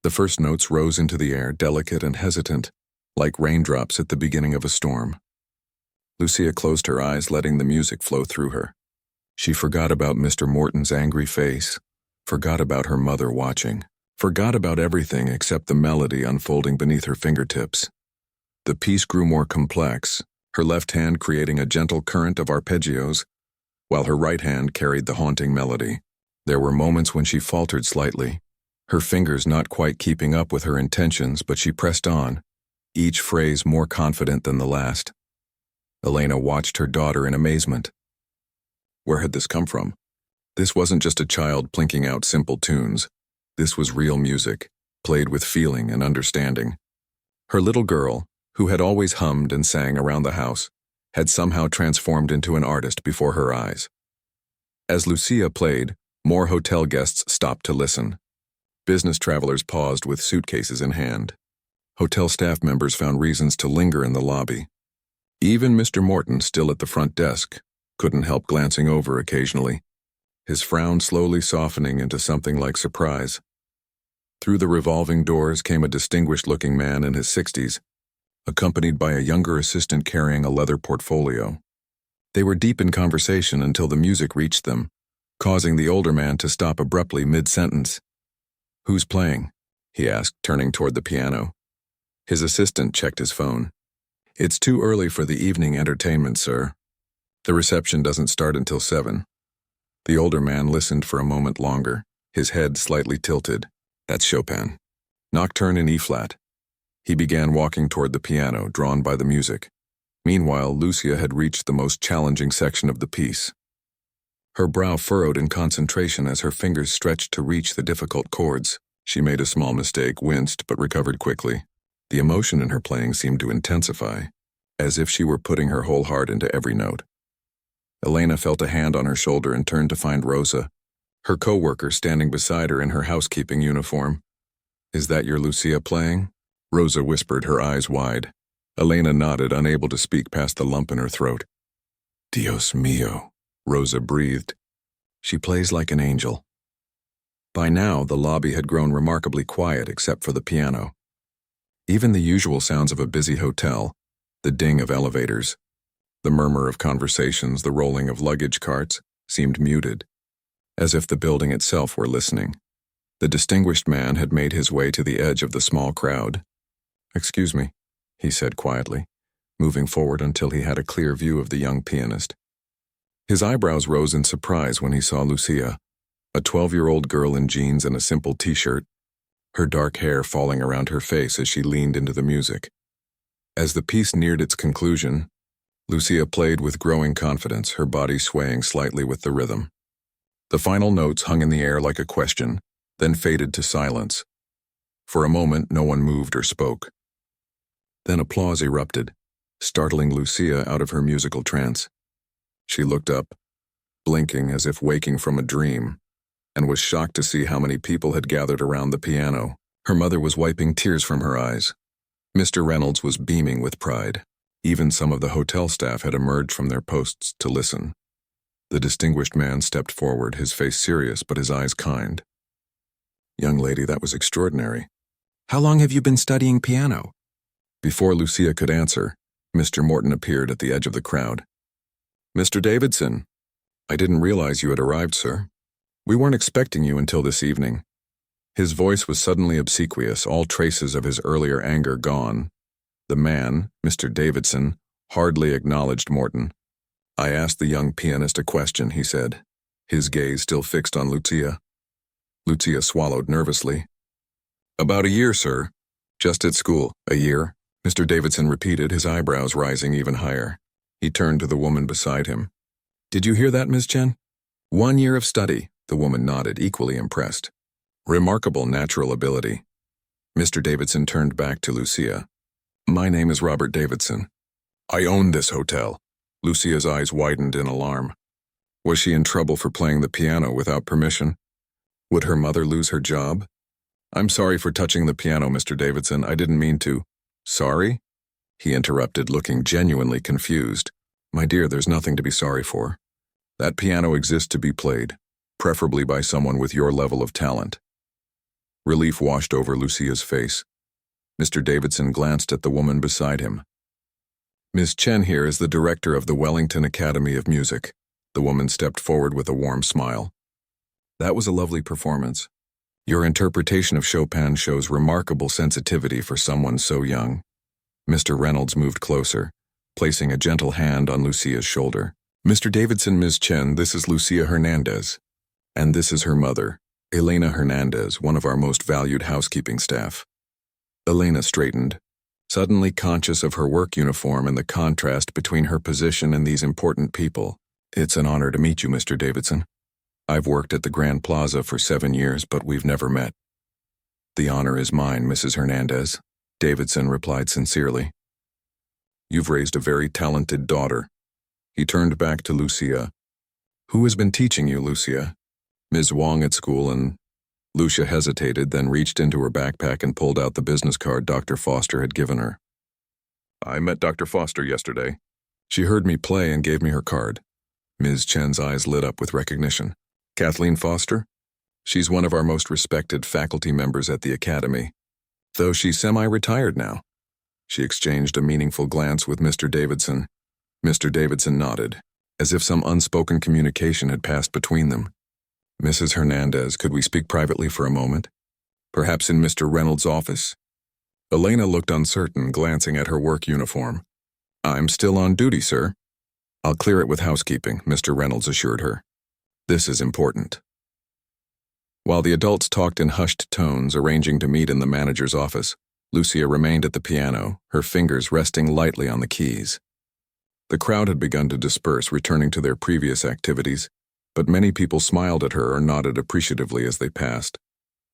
The first notes rose into the air, delicate and hesitant, like raindrops at the beginning of a storm. Lucia closed her eyes, letting the music flow through her. She forgot about Mr. Morton's angry face, forgot about her mother watching, forgot about everything except the melody unfolding beneath her fingertips. The piece grew more complex, her left hand creating a gentle current of arpeggios, while her right hand carried the haunting melody. There were moments when she faltered slightly, her fingers not quite keeping up with her intentions, but she pressed on, each phrase more confident than the last. Elena watched her daughter in amazement. Where had this come from? This wasn't just a child plinking out simple tunes. This was real music, played with feeling and understanding. Her little girl, who had always hummed and sang around the house, had somehow transformed into an artist before her eyes. As Lucia played, more hotel guests stopped to listen. Business travelers paused with suitcases in hand. Hotel staff members found reasons to linger in the lobby. Even Mr. Morton, still at the front desk, couldn't help glancing over occasionally, his frown slowly softening into something like surprise. Through the revolving doors came a distinguished-looking man in his 60s, accompanied by a younger assistant carrying a leather portfolio. They were deep in conversation until the music reached them, causing the older man to stop abruptly mid-sentence. "Who's playing?" he asked, turning toward the piano. His assistant checked his phone. "It's too early for the evening entertainment, sir. The reception doesn't start until 7. The older man listened for a moment longer, his head slightly tilted. "That's Chopin. Nocturne in E-flat." He began walking toward the piano, drawn by the music. Meanwhile, Lucia had reached the most challenging section of the piece. Her brow furrowed in concentration as her fingers stretched to reach the difficult chords. She made a small mistake, winced, but recovered quickly. The emotion in her playing seemed to intensify, as if she were putting her whole heart into every note. Elena felt a hand on her shoulder and turned to find Rosa, her co-worker, standing beside her in her housekeeping uniform. "Is that your Lucia playing?" Rosa whispered, her eyes wide. Elena nodded, unable to speak past the lump in her throat. "Dios mío," Rosa breathed. "She plays like an angel." By now, the lobby had grown remarkably quiet except for the piano. Even the usual sounds of a busy hotel, the ding of elevators, the murmur of conversations, the rolling of luggage carts, seemed muted, as if the building itself were listening. The distinguished man had made his way to the edge of the small crowd. "Excuse me," he said quietly. moving forward until he had a clear view of the young pianist. His eyebrows rose in surprise when he saw Lucia, a 12-year-old girl in jeans and a simple t-shirt, her dark hair falling around her face as she leaned into the music. As the piece neared its conclusion, Lucia played with growing confidence, her body swaying slightly with the rhythm. The final notes hung in the air like a question, then faded to silence. For a moment, no one moved or spoke. Then applause erupted, startling Lucia out of her musical trance. She looked up, blinking as if waking from a dream, and was shocked to see how many people had gathered around the piano. Her mother was wiping tears from her eyes. Mr. Reynolds was beaming with pride. Even some of the hotel staff had emerged from their posts to listen. The distinguished man stepped forward, his face serious but his eyes kind. "Young lady, that was extraordinary. How long have you been studying piano?" Before Lucia could answer, Mr. Morton appeared at the edge of the crowd. "Mr. Davidson, I didn't realize you had arrived, sir. We weren't expecting you until this evening." His voice was suddenly obsequious, all traces of his earlier anger gone. The man, Mr. Davidson, hardly acknowledged Morton. "I asked the young pianist a question," he said, his gaze still fixed on Lucia. Lucia swallowed nervously. "About a year, sir. Just at school." "A year?" Mr. Davidson repeated, his eyebrows rising even higher. He turned to the woman beside him. "Did you hear that, Miss Chen? 1 year of study." The woman nodded, equally impressed. "Remarkable natural ability." Mr. Davidson turned back to Lucia. "My name is Robert Davidson. I own this hotel." Lucia's eyes widened in alarm. Was she in trouble for playing the piano without permission? Would her mother lose her job? "I'm sorry for touching the piano, Mr. Davidson. I didn't mean to." "Sorry?" he interrupted, looking genuinely confused. "My dear, there's nothing to be sorry for. That piano exists to be played, preferably by someone with your level of talent." Relief washed over Lucia's face. Mr. Davidson glanced at the woman beside him. "Miss Chen here is the director of the Wellington Academy of Music." The woman stepped forward with a warm smile. "That was a lovely performance. Your interpretation of Chopin shows remarkable sensitivity for someone so young." Mr. Reynolds moved closer, placing a gentle hand on Lucia's shoulder. "Mr. Davidson, Ms. Chen, this is Lucia Hernandez. And this is her mother, Elena Hernandez, one of our most valued housekeeping staff." Elena straightened, suddenly conscious of her work uniform and the contrast between her position and these important people. "It's an honor to meet you, Mr. Davidson. I've worked at the Grand Plaza for 7 years, but we've never met." "The honor is mine, Mrs. Hernandez," Davidson replied sincerely. "You've raised a very talented daughter." He turned back to Lucia. "Who has been teaching you, Lucia?" "Ms. Wong at school and—" Lucia hesitated, then reached into her backpack and pulled out the business card Dr. Foster had given her. "I met Dr. Foster yesterday. She heard me play and gave me her card." Ms. Chen's eyes lit up with recognition. "Kathleen Foster? She's one of our most respected faculty members at the Academy, though she's semi-retired now." She exchanged a meaningful glance with Mr. Davidson. Mr. Davidson nodded, as if some unspoken communication had passed between them. "Mrs. Hernandez, could we speak privately for a moment? Perhaps in Mr. Reynolds' office?" Elena looked uncertain, glancing at her work uniform. "I'm still on duty, sir." "I'll clear it with housekeeping," Mr. Reynolds assured her. "This is important." While the adults talked in hushed tones, arranging to meet in the manager's office, Lucia remained at the piano, her fingers resting lightly on the keys. The crowd had begun to disperse, returning to their previous activities, but many people smiled at her or nodded appreciatively as they passed.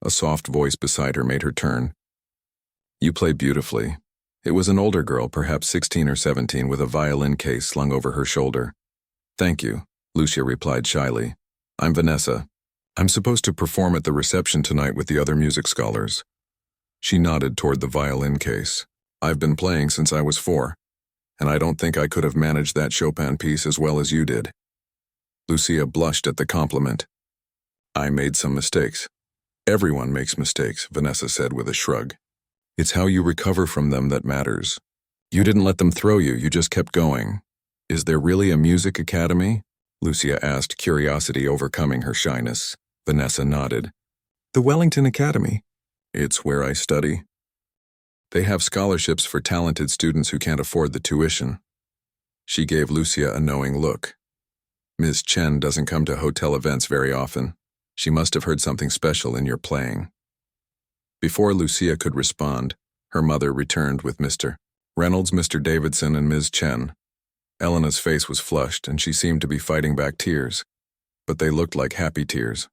A soft voice beside her made her turn. "You play beautifully." It was an older girl, perhaps 16 or 17, with a violin case slung over her shoulder. "Thank you," Lucia replied shyly. "I'm Vanessa. I'm supposed to perform at the reception tonight with the other music scholars." She nodded toward the violin case. "I've been playing since I was 4, and I don't think I could have managed that Chopin piece as well as you did." Lucia blushed at the compliment. "I made some mistakes." "Everyone makes mistakes," Vanessa said with a shrug. "It's how you recover from them that matters. You didn't let them throw you, you just kept going." "Is there really a music academy?" Lucia asked, curiosity overcoming her shyness. Vanessa nodded. "The Wellington Academy. It's where I study." They have scholarships for talented students who can't afford the tuition. She gave Lucia a knowing look. Ms. Chen doesn't come to hotel events very often. She must have heard something special in your playing. Before Lucia could respond, her mother returned with Mr. Reynolds, Mr. Davidson, and Ms. Chen. Elena's face was flushed, and she seemed to be fighting back tears, but they looked like happy tears,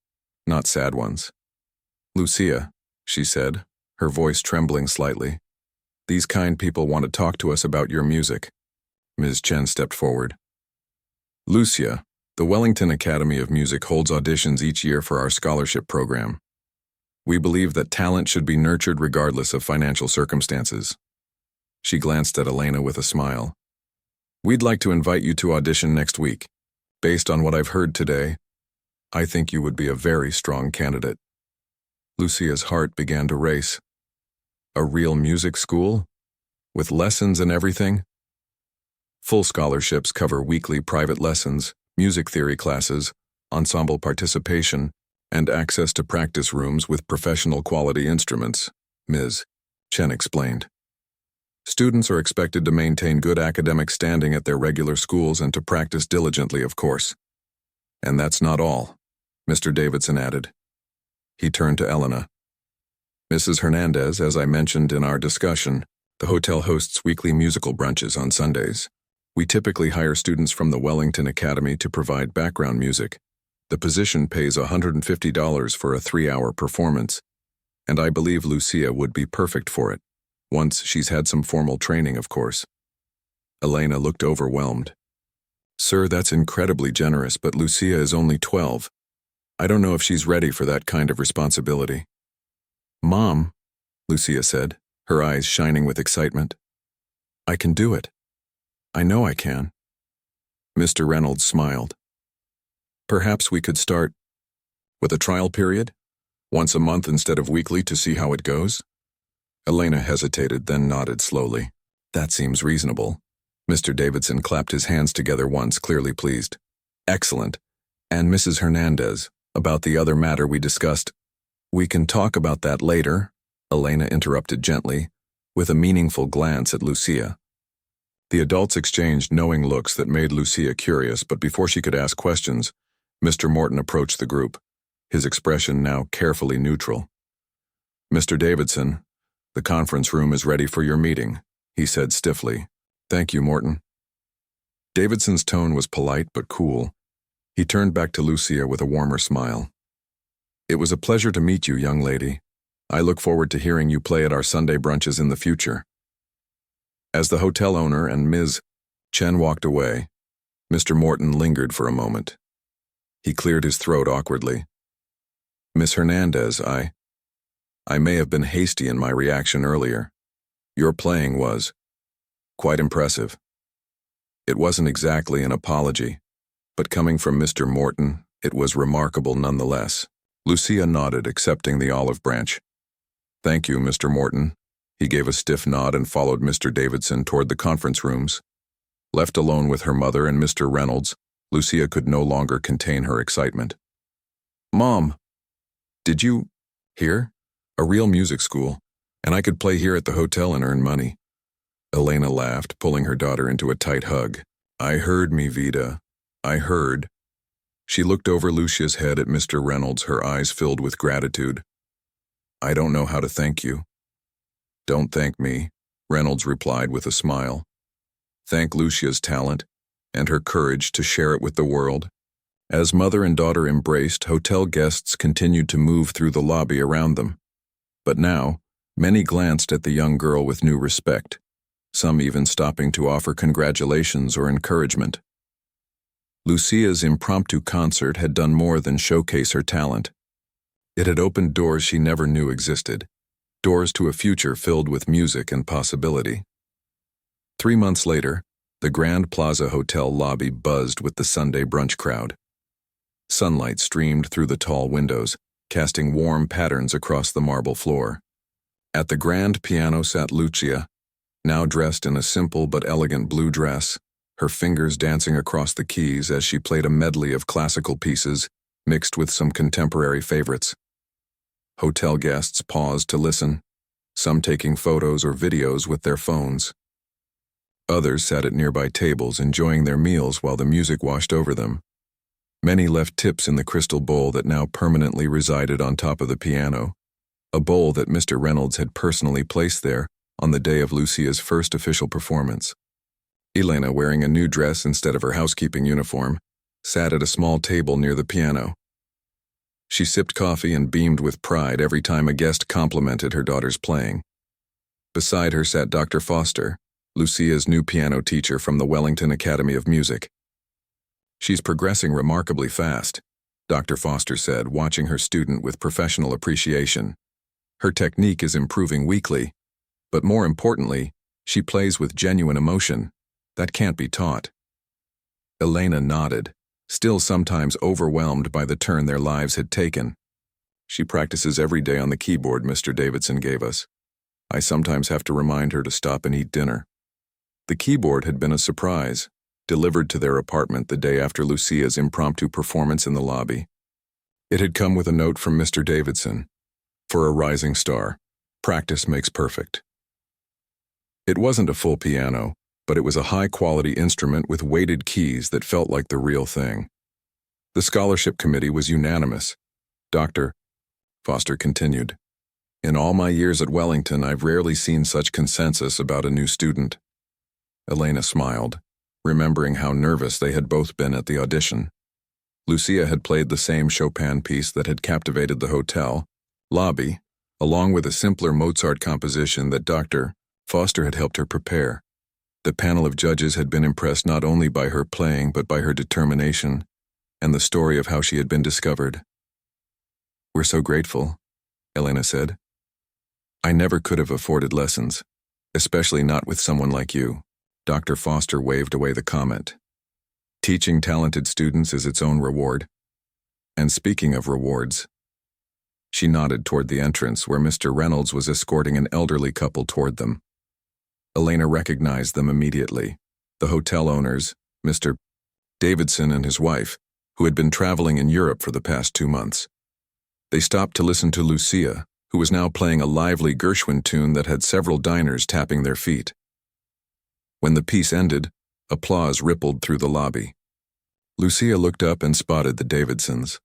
not sad ones. "Lucia," she said, her voice trembling slightly, "these kind people want to talk to us about your music." Ms. Chen stepped forward. "Lucia, the Wellington Academy of Music holds auditions each year for our scholarship program. We believe that talent should be nurtured regardless of financial circumstances." She glanced at Elena with a smile. "We'd like to invite you to audition next week. Based on what I've heard today, I think you would be a very strong candidate." Lucia's heart began to race. A real music school? With lessons and everything? Full scholarships cover weekly private lessons, music theory classes, ensemble participation, and access to practice rooms with professional quality instruments, Ms. Chen explained. Students are expected to maintain good academic standing at their regular schools and to practice diligently, of course. "And that's not all," Mr. Davidson added. He turned to Elena. "Mrs. Hernandez, as I mentioned in our discussion, the hotel hosts weekly musical brunches on Sundays. We typically hire students from the Wellington Academy to provide background music. The position pays $150 for a 3-hour performance, and I believe Lucia would be perfect for it, once she's had some formal training, of course." Elena looked overwhelmed. "Sir, that's incredibly generous, but Lucia is only 12. I don't know if she's ready for that kind of responsibility." "Mom," Lucia said, her eyes shining with excitement, "I can do it. I know I can." Mr. Reynolds smiled. "Perhaps we could start with a trial period, once a month instead of weekly, to see how it goes." Elena hesitated, then nodded slowly. "That seems reasonable." Mr. Davidson clapped his hands together once, clearly pleased. "Excellent. And Mrs. Hernandez, about the other matter we discussed." "We can talk about that later," Elena interrupted gently, with a meaningful glance at Lucia. The adults exchanged knowing looks that made Lucia curious, but before she could ask questions, Mr. Morton approached the group, his expression now carefully neutral. "Mr. Davidson, the conference room is ready for your meeting," he said stiffly. "Thank you, Morton." Davidson's tone was polite but cool. He turned back to Lucia with a warmer smile. "It was a pleasure to meet you, young lady. I look forward to hearing you play at our Sunday brunches in the future." As the hotel owner and Ms. Chen walked away, Mr. Morton lingered for a moment. He cleared his throat awkwardly. "Miss Hernandez, I may have been hasty in my reaction earlier. Your playing was quite impressive." It wasn't exactly an apology, but coming from Mr. Morton, it was remarkable nonetheless. Lucia nodded, accepting the olive branch. "Thank you, Mr. Morton." He gave a stiff nod and followed Mr. Davidson toward the conference rooms. Left alone with her mother and Mr. Reynolds, Lucia could no longer contain her excitement. "Mom, did you hear? A real music school, and I could play here at the hotel and earn money." Elena laughed, pulling her daughter into a tight hug. "I heard, mi vida. I heard." She looked over Lucia's head at Mr. Reynolds, her eyes filled with gratitude. "I don't know how to thank you." "Don't thank me," Reynolds replied with a smile. "Thank Lucia's talent and her courage to share it with the world." As mother and daughter embraced, hotel guests continued to move through the lobby around them. But now, many glanced at the young girl with new respect, some even stopping to offer congratulations or encouragement. Lucia's impromptu concert had done more than showcase her talent. It had opened doors she never knew existed, doors to a future filled with music and possibility. 3 months later, the Grand Plaza Hotel lobby buzzed with the Sunday brunch crowd. Sunlight streamed through the tall windows, casting warm patterns across the marble floor. At the grand piano sat Lucia, now dressed in a simple but elegant blue dress, her fingers dancing across the keys as she played a medley of classical pieces mixed with some contemporary favorites. Hotel guests paused to listen, some taking photos or videos with their phones. Others sat at nearby tables enjoying their meals while the music washed over them. Many left tips in the crystal bowl that now permanently resided on top of the piano, a bowl that Mr. Reynolds had personally placed there on the day of Lucia's first official performance. Elena, wearing a new dress instead of her housekeeping uniform, sat at a small table near the piano. She sipped coffee and beamed with pride every time a guest complimented her daughter's playing. Beside her sat Dr. Foster, Lucia's new piano teacher from the Wellington Academy of Music. "She's progressing remarkably fast," Dr. Foster said, watching her student with professional appreciation. "Her technique is improving weekly, but more importantly, she plays with genuine emotion. That can't be taught." Elena nodded, still sometimes overwhelmed by the turn their lives had taken. "She practices every day on the keyboard Mr. Davidson gave us. I sometimes have to remind her to stop and eat dinner." The keyboard had been a surprise, delivered to their apartment the day after Lucia's impromptu performance in the lobby. It had come with a note from Mr. Davidson. "For a rising star, practice makes perfect." It wasn't a full piano, but it was a high-quality instrument with weighted keys that felt like the real thing. The scholarship committee was unanimous. Dr. Foster continued, "In all my years at Wellington, I've rarely seen such consensus about a new student." Elena smiled, remembering how nervous they had both been at the audition. Lucia had played the same Chopin piece that had captivated the hotel lobby, along with a simpler Mozart composition that Dr. Foster had helped her prepare. The panel of judges had been impressed not only by her playing but by her determination and the story of how she had been discovered. "We're so grateful," Elena said. "I never could have afforded lessons, especially not with someone like you." Dr. Foster waved away the comment. "Teaching talented students is its own reward. And speaking of rewards," she nodded toward the entrance where Mr. Reynolds was escorting an elderly couple toward them. Elena recognized them immediately, the hotel owners, Mr. Davidson and his wife, who had been traveling in Europe for the past 2 months. They stopped to listen to Lucia, who was now playing a lively Gershwin tune that had several diners tapping their feet. When the piece ended, applause rippled through the lobby. Lucia looked up and spotted the Davidsons.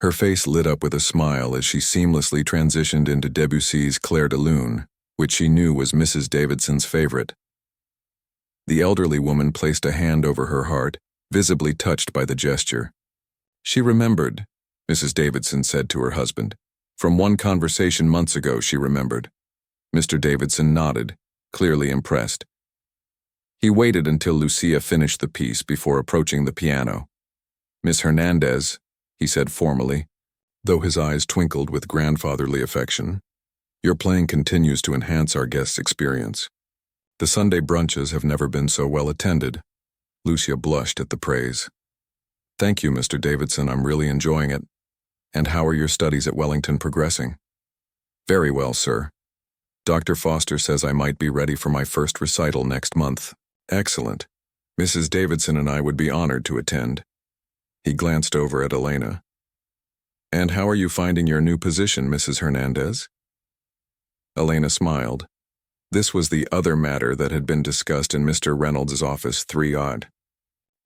Her face lit up with a smile as she seamlessly transitioned into Debussy's Clair de Lune, which she knew was Mrs. Davidson's favorite. The elderly woman placed a hand over her heart, visibly touched by the gesture. She remembered, Mrs. Davidson said to her husband. From one conversation months ago, she remembered. Mr. Davidson nodded, clearly impressed. He waited until Lucia finished the piece before approaching the piano. "Miss Hernandez," he said formally, though his eyes twinkled with grandfatherly affection, "your playing continues to enhance our guests' experience. The Sunday brunches have never been so well attended." Lucia blushed at the praise. "Thank you, Mr. Davidson, I'm really enjoying it. And how are your studies at Wellington progressing?" "Very well, sir. Dr. Foster says I might be ready for my first recital next month." "Excellent. Mrs. Davidson and I would be honored to attend." He glanced over at Elena. "And how are you finding your new position, Mrs. Hernandez?" Elena smiled. This was the other matter that had been discussed in Mr. Reynolds' office 3 odd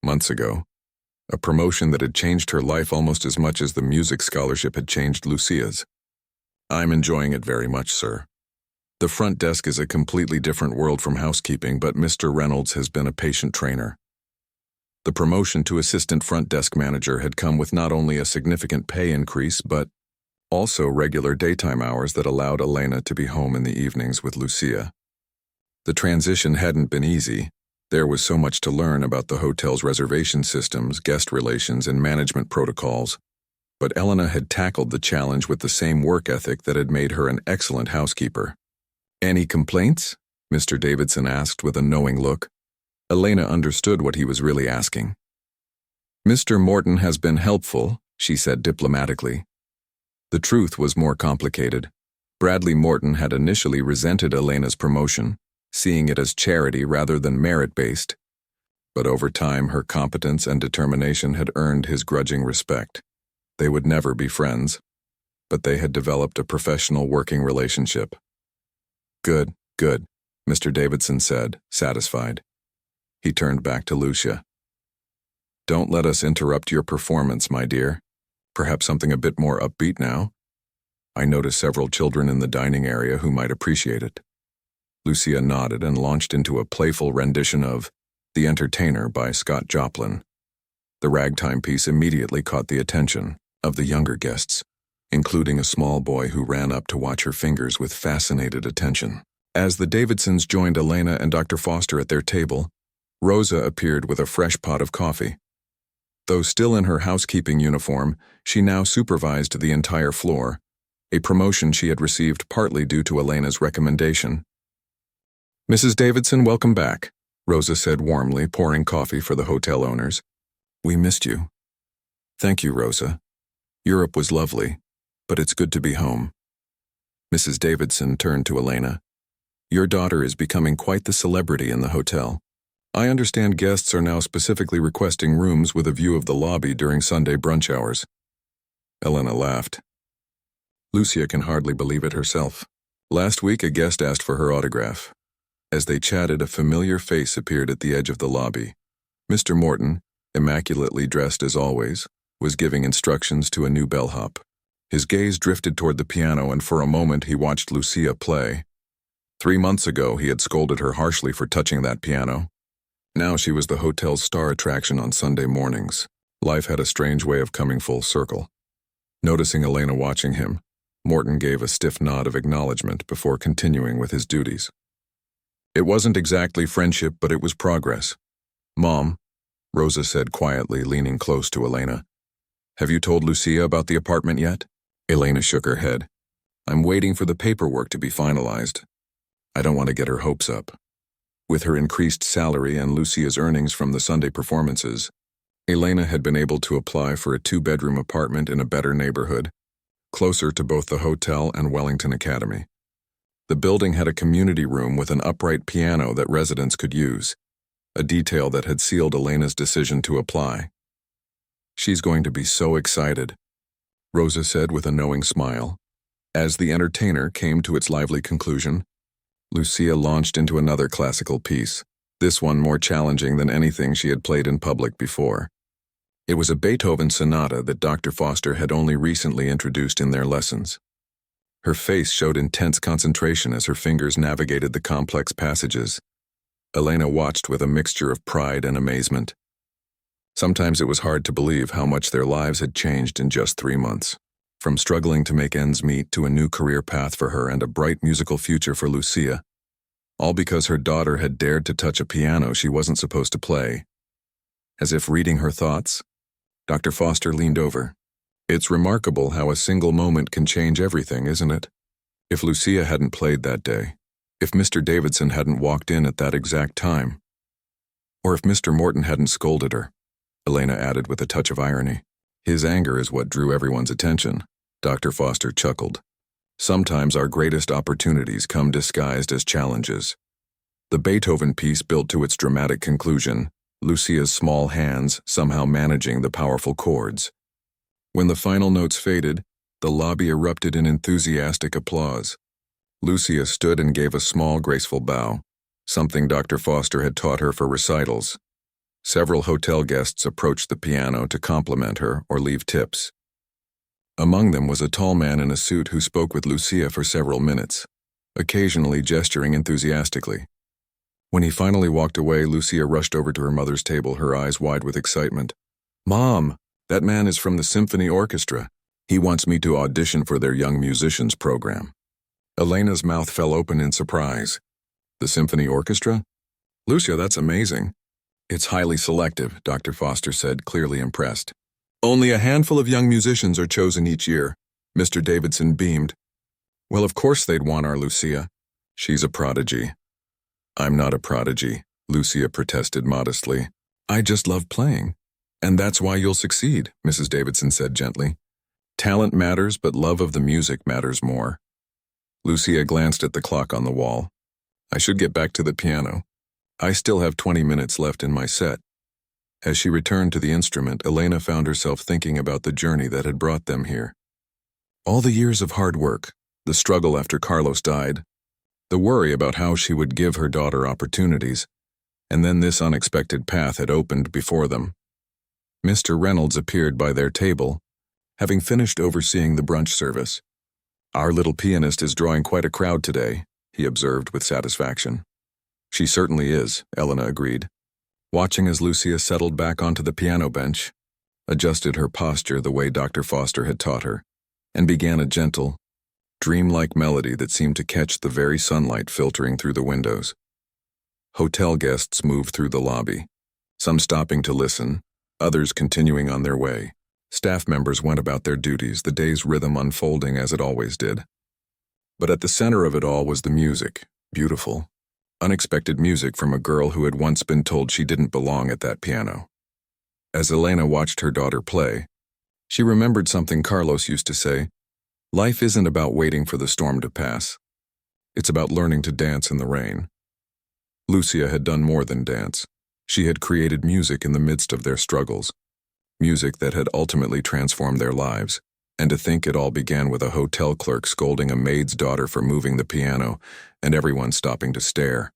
months ago. A promotion that had changed her life almost as much as the music scholarship had changed Lucia's. "I'm enjoying it very much, sir. The front desk is a completely different world from housekeeping, but Mr. Reynolds has been a patient trainer." The promotion to assistant front desk manager had come with not only a significant pay increase, but also regular daytime hours that allowed Elena to be home in the evenings with Lucia. The transition hadn't been easy. There was so much to learn about the hotel's reservation systems, guest relations, and management protocols. But Elena had tackled the challenge with the same work ethic that had made her an excellent housekeeper. "Any complaints?" Mr. Davidson asked with a knowing look. Elena understood what he was really asking. "Mr. Morton has been helpful," she said diplomatically. The truth was more complicated. Bradley Morton had initially resented Elena's promotion, seeing it as charity rather than merit-based. But over time, her competence and determination had earned his grudging respect. They would never be friends, but they had developed a professional working relationship. Good, good, Mr. Davidson said, satisfied. He turned back to Lucia. Don't let us interrupt your performance, my dear. Perhaps something a bit more upbeat now? I noticed several children in the dining area who might appreciate it. Lucia nodded and launched into a playful rendition of The Entertainer by Scott Joplin. The ragtime piece immediately caught the attention of the younger guests, including a small boy who ran up to watch her fingers with fascinated attention. As the Davidsons joined Elena and Dr. Foster at their table, Rosa appeared with a fresh pot of coffee. Though still in her housekeeping uniform, she now supervised the entire floor, a promotion she had received partly due to Elena's recommendation. Mrs. Davidson, welcome back, Rosa said warmly, pouring coffee for the hotel owners. We missed you. Thank you, Rosa. Europe was lovely, but it's good to be home. Mrs. Davidson turned to Elena. Your daughter is becoming quite the celebrity in the hotel. I understand guests are now specifically requesting rooms with a view of the lobby during Sunday brunch hours. Elena laughed. Lucia can hardly believe it herself. Last week, a guest asked for her autograph. As they chatted, a familiar face appeared at the edge of the lobby. Mr. Morton, immaculately dressed as always, was giving instructions to a new bellhop. His gaze drifted toward the piano, and for a moment he watched Lucia play. 3 months ago, he had scolded her harshly for touching that piano. Now she was the hotel's star attraction on Sunday mornings. Life had a strange way of coming full circle. Noticing Elena watching him, Morton gave a stiff nod of acknowledgement before continuing with his duties. It wasn't exactly friendship, but it was progress. Mom, Rosa said quietly, leaning close to Elena. Have you told Lucia about the apartment yet? Elena shook her head. I'm waiting for the paperwork to be finalized. I don't want to get her hopes up. With her increased salary and Lucia's earnings from the Sunday performances, Elena had been able to apply for a 2-bedroom apartment in a better neighborhood, closer to both the hotel and Wellington Academy. The building had a community room with an upright piano that residents could use, a detail that had sealed Elena's decision to apply. She's going to be so excited, Rosa said with a knowing smile. As The Entertainer came to its lively conclusion, Lucia launched into another classical piece, this one more challenging than anything she had played in public before. It was a Beethoven sonata that Dr. Foster had only recently introduced in their lessons. Her face showed intense concentration as her fingers navigated the complex passages. Elena watched with a mixture of pride and amazement. Sometimes it was hard to believe how much their lives had changed in just 3 months. From struggling to make ends meet to a new career path for her and a bright musical future for Lucia. All because her daughter had dared to touch a piano she wasn't supposed to play. As if reading her thoughts, Dr. Foster leaned over. It's remarkable how a single moment can change everything, isn't it? If Lucia hadn't played that day, if Mr. Davidson hadn't walked in at that exact time, or if Mr. Morton hadn't scolded her, Elena added with a touch of irony. His anger is what drew everyone's attention, Dr. Foster chuckled. Sometimes our greatest opportunities come disguised as challenges. The Beethoven piece built to its dramatic conclusion, Lucia's small hands somehow managing the powerful chords. When the final notes faded, the lobby erupted in enthusiastic applause. Lucia stood and gave a small, graceful bow, something Dr. Foster had taught her for recitals. Several hotel guests approached the piano to compliment her or leave tips. Among them was a tall man in a suit who spoke with Lucia for several minutes, occasionally gesturing enthusiastically. When he finally walked away, Lucia rushed over to her mother's table, her eyes wide with excitement. Mom, that man is from the symphony orchestra. He wants me to audition for their young musicians program. Elena's mouth fell open in surprise. The symphony orchestra? Lucia, that's amazing. It's highly selective, Dr. Foster said, clearly impressed. Only a handful of young musicians are chosen each year. Mr. Davidson beamed. Well, of course they'd want our Lucia. She's a prodigy. I'm not a prodigy, Lucia protested modestly. I just love playing. And that's why you'll succeed, Mrs. Davidson said gently. Talent matters, but love of the music matters more. Lucia glanced at the clock on the wall. I should get back to the piano. I still have 20 minutes left in my set. As she returned to the instrument, Elena found herself thinking about the journey that had brought them here. All the years of hard work, the struggle after Carlos died, the worry about how she would give her daughter opportunities, and then this unexpected path had opened before them. Mr. Reynolds appeared by their table, having finished overseeing the brunch service. "Our little pianist is drawing quite a crowd today," he observed with satisfaction. "She certainly is," Elena agreed, watching as Lucia settled back onto the piano bench, adjusted her posture the way Dr. Foster had taught her, and began a gentle, dreamlike melody that seemed to catch the very sunlight filtering through the windows. Hotel guests moved through the lobby, some stopping to listen, others continuing on their way. Staff members went about their duties, the day's rhythm unfolding as it always did. But at the center of it all was the music, beautiful, unexpected music from a girl who had once been told she didn't belong at that piano. As Elena watched her daughter play, she remembered something Carlos used to say: "Life isn't about waiting for the storm to pass. It's about learning to dance in the rain." Lucia had done more than dance. She had created music in the midst of their struggles, music that had ultimately transformed their lives. And to think it all began with a hotel clerk scolding a maid's daughter for moving the piano, and everyone stopping to stare.